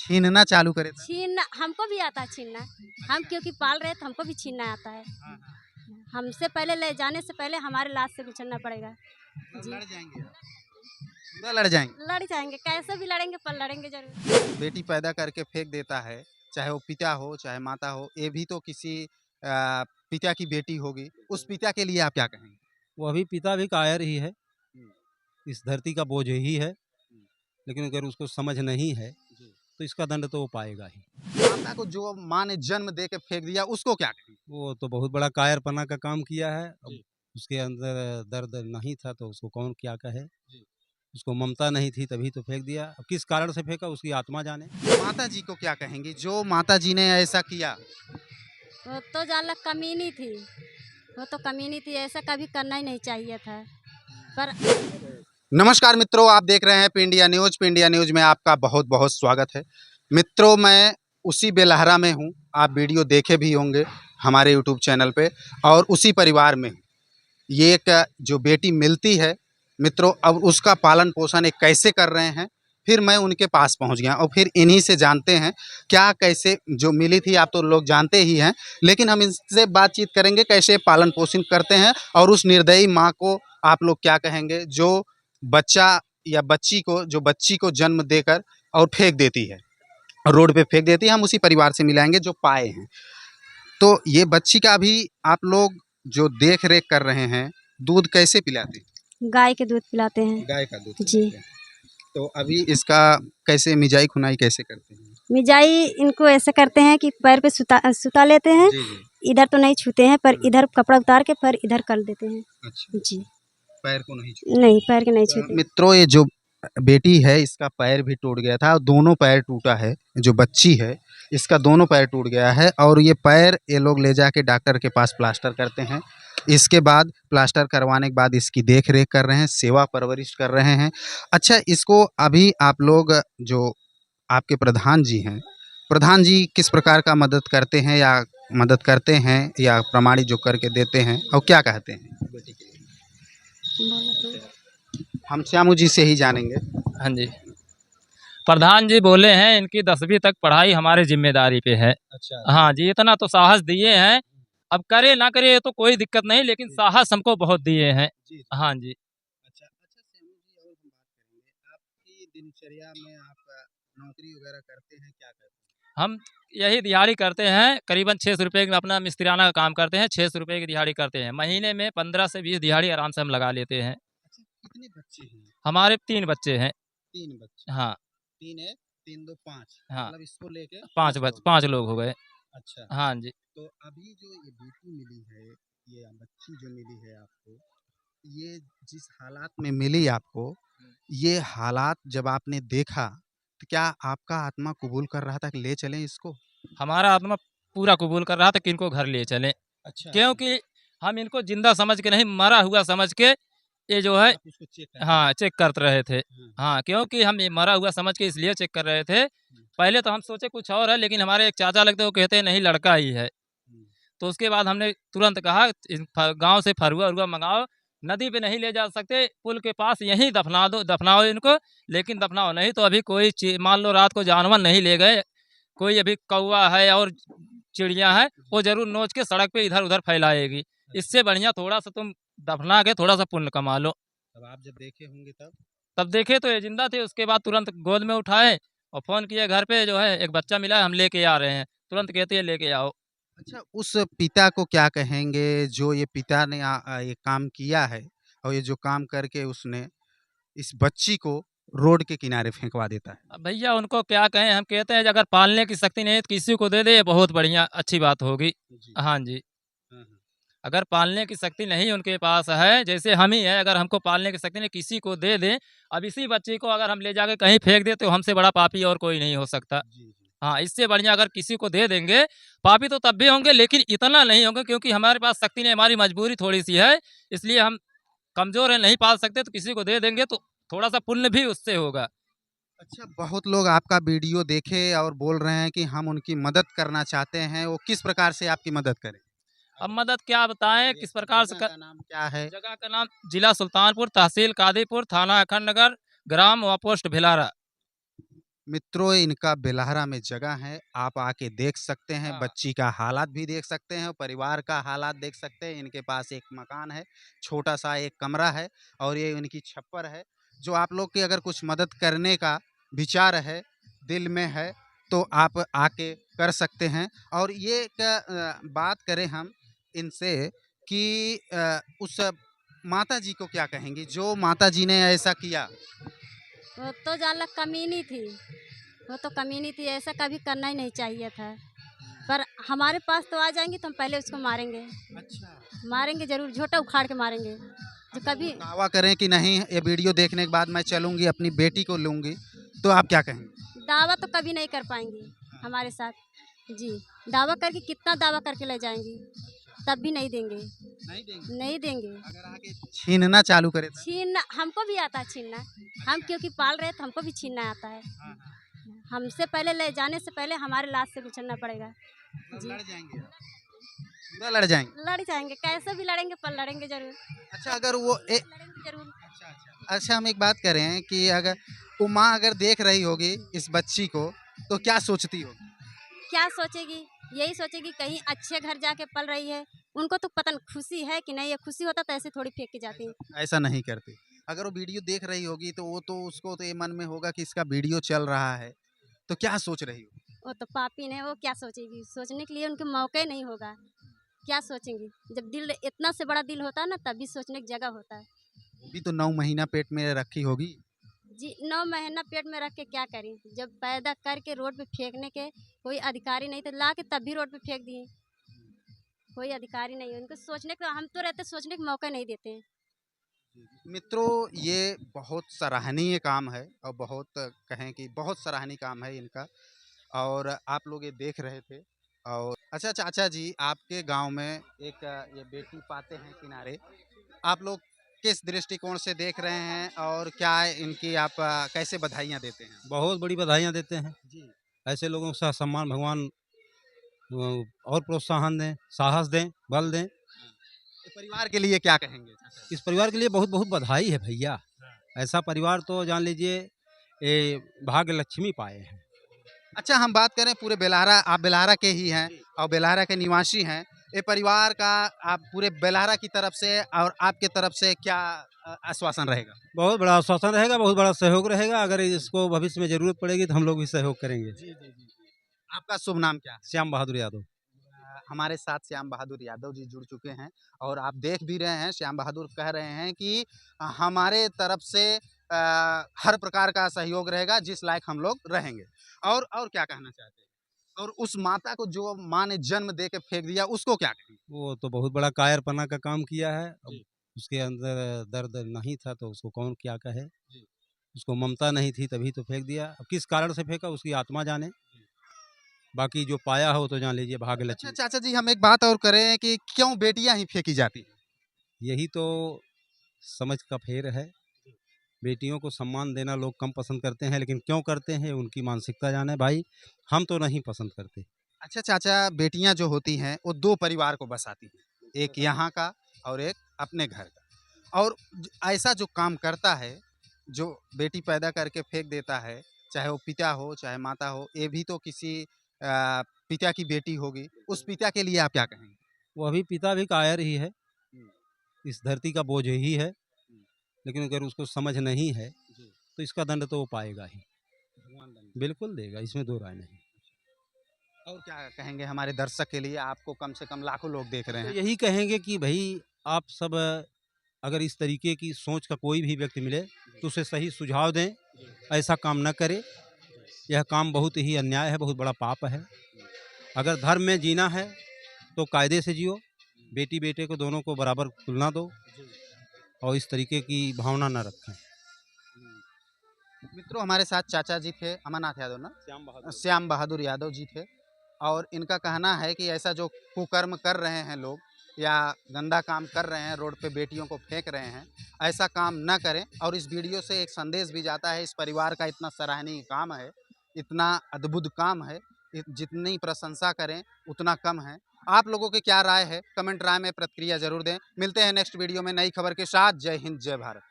छीनना चालू करे था? छीनना हमको भी आता है छीनना। हम क्योंकि पाल रहे तो हमको भी छीनना आता है। हमसे पहले ले जाने से पहले हमारे लाश से गुजरना पड़ेगा। जी। लड़ जाएंगे आप? पूरा लड़ जाएंगे? लड़ जाएंगे, कैसे भी लड़ेंगे पर लड़ेंगे जरूर। बेटी पैदा करके फेंक देता है, चाहे वो पिता हो चाहे माता हो, ये भी तो किसी पिता की बेटी होगी। उस पिता के लिए आप क्या कहेंगे? वो अभी पिता भी कायर ही है, हम्म, इस धरती का बोझ ही है, हम्म, लेकिन अगर उसको समझ नहीं है जी। तो इसका दंड तो वो पाएगा ही। माता को जो माँ ने जन्म दे के फेंक दिया उसको क्या कहेंगे? वो तो बहुत बड़ा कायरपना का काम किया है। अब जी। उसके अंदर दर्द नहीं था तो उसको कौन क्या कहे। जी। उसको ममता नहीं थी तभी तो फेंक दिया। अब किस कारण से फेंका उसकी आत्मा जाने। माता जी को क्या कहेंगी जो माता जी ने ऐसा किया? वो तो जान कमीनी थी, वो तो कमीनी थी, ऐसा कभी करना ही नहीं चाहिए था। पर नमस्कार मित्रों, आप देख रहे हैं इंडिया न्यूज। इंडिया न्यूज में आपका बहुत बहुत स्वागत है। मित्रों, मैं उसी बेलहरा में हूँ, आप वीडियो देखे भी होंगे हमारे यूट्यूब चैनल पे, और उसी परिवार में हूँ। ये एक जो बेटी मिलती है मित्रों, अब उसका पालन पोषण एक कैसे कर रहे हैं, फिर मैं उनके पास पहुंच गया और फिर इन्हीं से जानते हैं क्या कैसे जो मिली थी। आप तो लोग जानते ही हैं, लेकिन हम इनसे बातचीत करेंगे कैसे पालन पोषण करते हैं और उस निर्दयी माँ को आप लोग क्या कहेंगे जो बच्चा या बच्ची को जन्म देकर और फेंक देती है, रोड पे फेंक देती है। हम उसी परिवार से मिलाएंगे जो पाए हैं। तो ये बच्ची का भी आप लोग जो देख रेख कर रहे हैं, दूध कैसे पिलाते हैं? गाय के दूध पिलाते हैं। गाय का दूध जी। पिलाते हैं। तो अभी इसका कैसे मिजाई खुनाई कैसे करते हैं? मिजाई इनको ऐसे करते हैं कि पैर पे सुता लेते हैं। जी जी। इधर तो नहीं छूते हैं, पर इधर कपड़ा उतार के पर इधर कर देते हैं। अच्छा, जी। पैर को नहीं छूते? नहीं, पैर के नहीं छूते। मित्रों, ये जो बेटी है इसका पैर भी टूट गया था, दोनों पैर टूटा है। जो बच्ची है इसका दोनों पैर टूट गया है और ये पैर ये लोग ले जाके डॉक्टर के पास प्लास्टर करते हैं। इसके बाद प्लास्टर करवाने के बाद इसकी देख रेख कर रहे हैं, सेवा परवरिश कर रहे हैं। अच्छा, इसको अभी आप लोग जो आपके प्रधान जी हैं, प्रधान जी किस प्रकार का मदद करते हैं या प्रमाणित जो करके देते हैं और क्या कहते हैं बेटी के लिए? हम श्यामू जी से ही जानेंगे। हाँ जी, प्रधान जी बोले हैं इनकी 10वीं तक पढ़ाई हमारे जिम्मेदारी पे है। अच्छा। हाँ जी, इतना तो साहस दिए हैं। अब करे ना करे तो कोई दिक्कत नहीं, लेकिन साहस हमको बहुत दिए हैं। जी। हाँ जी। अच्छा अच्छा, श्यामू जी, और हम बात करेंगे आपकी दिनचर्या में। आप नौकरी वगैरह करते हैं, क्या करते हैं? हम यही दिहाड़ी करते हैं, करीबन 600 रुपये में अपना मिस्त्रियाना का काम करते हैं। 600 रुपये की दिहाड़ी करते हैं। महीने में 15 से 20 दिहाड़ी आराम से हम लगा लेते हैं। अच्छा, कितने बच्चे हैं? हमारे 3 बच्चे हैं। 3 बच्चे? हाँ 3 है, 3 2 5, हाँ, मतलब इसको लेके 5 लोग। 5 लोग हो गए। अच्छा, हाँ जी। तो अभी जो ये बेटी मिली है, ये बच्ची जो मिली है आपको, ये जिस हालात में मिली आपको, ये हालात जब आपने देखा तो क्या आपका आत्मा कबूल कर रहा था कि ले चलें इसको? हमारा आत्मा पूरा कबूल कर रहा था कि इनको घर ले चलें, अच्छा, क्योंकि हम इनको जिंदा समझ के नहीं, मरा हुआ समझ के ये जो है, आप उसको चेक कर। हाँ, चेक करते रहे थे। हाँ, हाँ, क्योंकि हम ये मरा हुआ समझ के इसलिए चेक कर रहे थे। पहले तो हम सोचे कुछ और है, लेकिन हमारे एक चाचा लगते वो कहते हैं नहीं, लड़का ही है। तो उसके बाद हमने तुरंत कहा गांव से फरुआ उरुआ मंगाओ, नदी पे नहीं ले जा सकते, पुल के पास यहीं दफना दो, दफनाओ इनको। लेकिन दफनाओ नहीं तो अभी कोई मान लो रात को जानवर नहीं ले गए, कोई अभी कौवा है और चिड़िया है, वो जरूर नोच के सड़क पे इधर उधर फैलाएगी। इससे बढ़िया थोड़ा सा तुम दफना के थोड़ा सा पुण्य कमा लो। तब आप जब देखे होंगे तब देखे तो ये जिंदा थे। उसके बाद तुरंत गोद में उठाए और फ़ोन किए, घर पे जो है एक बच्चा मिला है, हम लेके आ रहे हैं। तुरंत कहते हैं लेके आओ। अच्छा, उस पिता को क्या कहेंगे जो ये पिता ने ये काम किया है और ये जो काम करके उसने इस बच्ची को रोड के किनारे फेंकवा देता है? अब भैया उनको क्या कहें, हम कहते हैं अगर पालने की शक्ति नहीं है तो किसी को दे दे, ये बहुत बढ़िया अच्छी बात होगी। जी। हाँ जी, हाँ, हाँ। अगर पालने की शक्ति नहीं उनके पास है, जैसे हम ही है, अगर हमको पालने की शक्ति नहीं, किसी को दे दें। अब इसी बच्ची को अगर हम ले जाके कहीं फेंक दें तो हमसे बड़ा पापी और कोई नहीं हो सकता। जी, जी। हाँ, इससे बढ़िया अगर किसी को दे देंगे, पापी तो तब भी होंगे लेकिन इतना नहीं होंगे, क्योंकि हमारे पास शक्ति नहीं, हमारी मजबूरी थोड़ी-सी है, इसलिए हम कमज़ोर हैं, नहीं पाल सकते। तो किसी को दे देंगे तो थोड़ा-सा पुण्य भी उससे होगा। अच्छा, बहुत लोग आपका वीडियो देखे और बोल रहे हैं कि हम उनकी मदद करना चाहते हैं, वो किस प्रकार से आपकी मदद करें? अब मदद क्या बताएँ, किस प्रकार से जगह का नाम क्या है? जगह का नाम जिला सुल्तानपुर, तहसील कादीपुर, थाना अखंडनगर, ग्राम व पोस्ट भिलारा। मित्रों इनका बेलहरा में जगह है, आप आके देख सकते हैं, हाँ। बच्ची का हालात भी देख सकते हैं और परिवार का हालात देख सकते हैं। इनके पास एक मकान है, छोटा-सा एक कमरा है और ये इनकी छप्पर है। जो आप लोग की अगर कुछ मदद करने का विचार है, दिल में है, तो आप आके कर सकते हैं। और ये एक बात करें हम इनसे कि उस माताजी को क्या कहेंगी, जो माताजी ने ऐसा किया? वो तो जान कमीनी थी, वो तो कमीनी थी, ऐसा कभी करना ही नहीं चाहिए था। पर हमारे पास तो आ जाएंगी तो हम पहले उसको मारेंगे, अच्छा। मारेंगे ज़रूर, झोंटा उखाड़ के मारेंगे। जो अगर वो कभी दावा करें कि नहीं ये वीडियो देखने के बाद मैं चलूँगी, अपनी बेटी को लूँगी, तो आप क्या कहेंगे? दावा तो कभी नहीं कर पाएंगी हमारे साथ। जी, दावा करके कितना दावा करके ले जाएंगी, तब भी नहीं देंगे, नहीं देंगे। नहीं देंगे। अगर आके छीनना चालू करे तो? छीनना हमको भी आता है छीनना, हम क्योंकि पाल रहे हैं तो हमको भी छीनना आता है। हाँ, हाँ। हमसे पहले ले जाने से पहले हमारे लाश से गुजरना पड़ेगा। मतलब जी। लड़ जाएँगे आप? पूरा लड़ जाएँगे? लड़ जाएंगे, कैसे भी लड़ेंगे, पर लड़ेंगे जरूर, अच्छा अगर वो लड़ेंगे जरूर। अच्छा हम एक बात करें कि अगर वो माँ अगर देख रही होगी इस बच्ची को, तो क्या सोचती होगी? क्या सोचेगी, यही सोचेगी कहीं अच्छे घर जाके पल रही है। उनको तो पता नहीं खुशी है कि नहीं, ये खुशी होता तो ऐसे थोड़ी फेंक के जाती। ऐसा नहीं करती। अगर वो वीडियो देख रही होगी तो वो तो उसको तो ये मन में होगा कि इसका वीडियो चल रहा है, तो क्या सोच रही होगी? वो तो पापी ने, वो क्या सोचेगी, सोचने के लिए उनके मौका ही नहीं होगा। क्या सोचेंगी, जब दिल इतना से बड़ा दिल होता है ना, तभी सोचने की जगह होता है। वो भी तो 9 महीना पेट में रखी होगी। जी, 9 महीना पेट में रख के क्या करी, जब पैदा करके रोड पे फेंकने के कोई अधिकारी नहीं थे, ला के तब भी रोड पे फेंक दिए। कोई अधिकारी नहीं है उनको सोचने का, हम तो रहते सोचने का मौका नहीं देते हैं। मित्रों ये बहुत सराहनीय काम है और बहुत कहें कि बहुत सराहनीय काम है इनका और आप लोग ये देख रहे थे। और अच्छा चाचा जी आपके गांव में एक ये बेटी पाते हैं किनारे, आप लोग किस दृष्टिकोण से देख रहे हैं और क्या इनकी आप कैसे बधाइयाँ देते हैं? बहुत बड़ी बधाइयाँ देते हैं। जी। ऐसे लोगों का सम्मान भगवान और प्रोत्साहन दें, साहस दें, बल दें। तो परिवार के लिए क्या कहेंगे चाचा जी? इस परिवार के लिए बहुत-बहुत बधाई है भैया। ऐसा परिवार तो जान लीजिए ये भाग्य लक्ष्मी पाए हैं। अच्छा हम बात करें पूरे बेलहारा, आप बेलहारा के ही हैं और बेलहारा के निवासी हैं। ये परिवार का आप पूरे बेलहारा की तरफ से और आपके तरफ से क्या आश्वासन रहेगा? बहुत बड़ा आश्वासन रहेगा, बहुत बड़ा सहयोग रहेगा। अगर इसको भविष्य में ज़रूरत पड़ेगी तो हम लोग भी सहयोग करेंगे। जी, जी, जी। आपका शुभ नाम क्या है? श्याम बहादुर यादव। हमारे साथ श्याम बहादुर यादव जी जुड़ चुके हैं और आप देख भी रहे हैं श्याम बहादुर कह रहे हैं कि हमारे तरफ से हर प्रकार का सहयोग रहेगा जिस लायक हम लोग रहेंगे। और क्या कहना चाहते हैं? और उस माता को जो माँ ने जन्म दे के फेंक दिया उसको क्या कहेंगे? वो तो बहुत बड़ा कायरपना का काम किया है। अब जी। उसके अंदर दर्द नहीं था तो उसको कौन क्या कहे। जी। उसको ममता नहीं थी तभी तो फेंक दिया। अब किस कारण से फेंका उसकी आत्मा जाने। बाकी जो पाया हो तो जान लीजिए भाग्य अच्छा लक्ष्मी। चाचा जी हम एक बात और करें कि क्यों बेटियां ही फेंकी जाती हैं? यही तो समझ का फेर है। बेटियों को सम्मान देना लोग कम पसंद करते हैं, लेकिन क्यों करते हैं उनकी मानसिकता जाने भाई। हम तो नहीं पसंद करते। अच्छा चाचा बेटियां जो होती हैं वो दो परिवार को बसाती हैं, एक यहाँ का और एक अपने घर का। और ऐसा जो काम करता है, जो बेटी पैदा करके फेंक देता है, चाहे वो पिता हो चाहे माता हो, ये भी तो किसी पिता की बेटी होगी, उस पिता के लिए आप क्या कहेंगे? वो अभी पिता भी कायर ही है, हम्म, इस धरती का बोझ ही है। हम्म, लेकिन अगर उसको समझ नहीं है जी। तो इसका दंड तो वो पाएगा ही। भगवान दंड। बिल्कुल देगा, इसमें दो राय नहीं। और क्या कहेंगे हमारे दर्शक के लिए, आपको कम से कम लाखों लोग देख रहे तो हैं? यही कहेंगे कि भाई आप सब अगर इस तरीके की सोच का कोई भी व्यक्ति मिले तो उसे सही सुझाव दें, ऐसा काम न करे। यह काम बहुत ही अन्याय है, बहुत बड़ा पाप है। अगर धर्म में जीना है तो कायदे से जियो, बेटी बेटे को दोनों को बराबर तुलना दो और इस तरीके की भावना न रखें। मित्रों हमारे साथ चाचा जी थे, अमरनाथ यादव ना, श्याम बहादुर। श्याम बहादुर यादव जी थे और इनका कहना है कि ऐसा जो कुकर्म कर रहे हैं लोग या गंदा काम कर रहे हैं, रोड पे बेटियों को फेंक रहे हैं, ऐसा काम न करें। और इस वीडियो से एक संदेश भी जाता है, इस परिवार का इतना सराहनीय काम है, इतना अद्भुत काम है, जितनी प्रशंसा करें उतना कम है। आप लोगों की क्या राय है, कमेंट राय में प्रतिक्रिया जरूर दें। मिलते हैं नेक्स्ट वीडियो में नई खबर के साथ। जय हिंद जय भारत।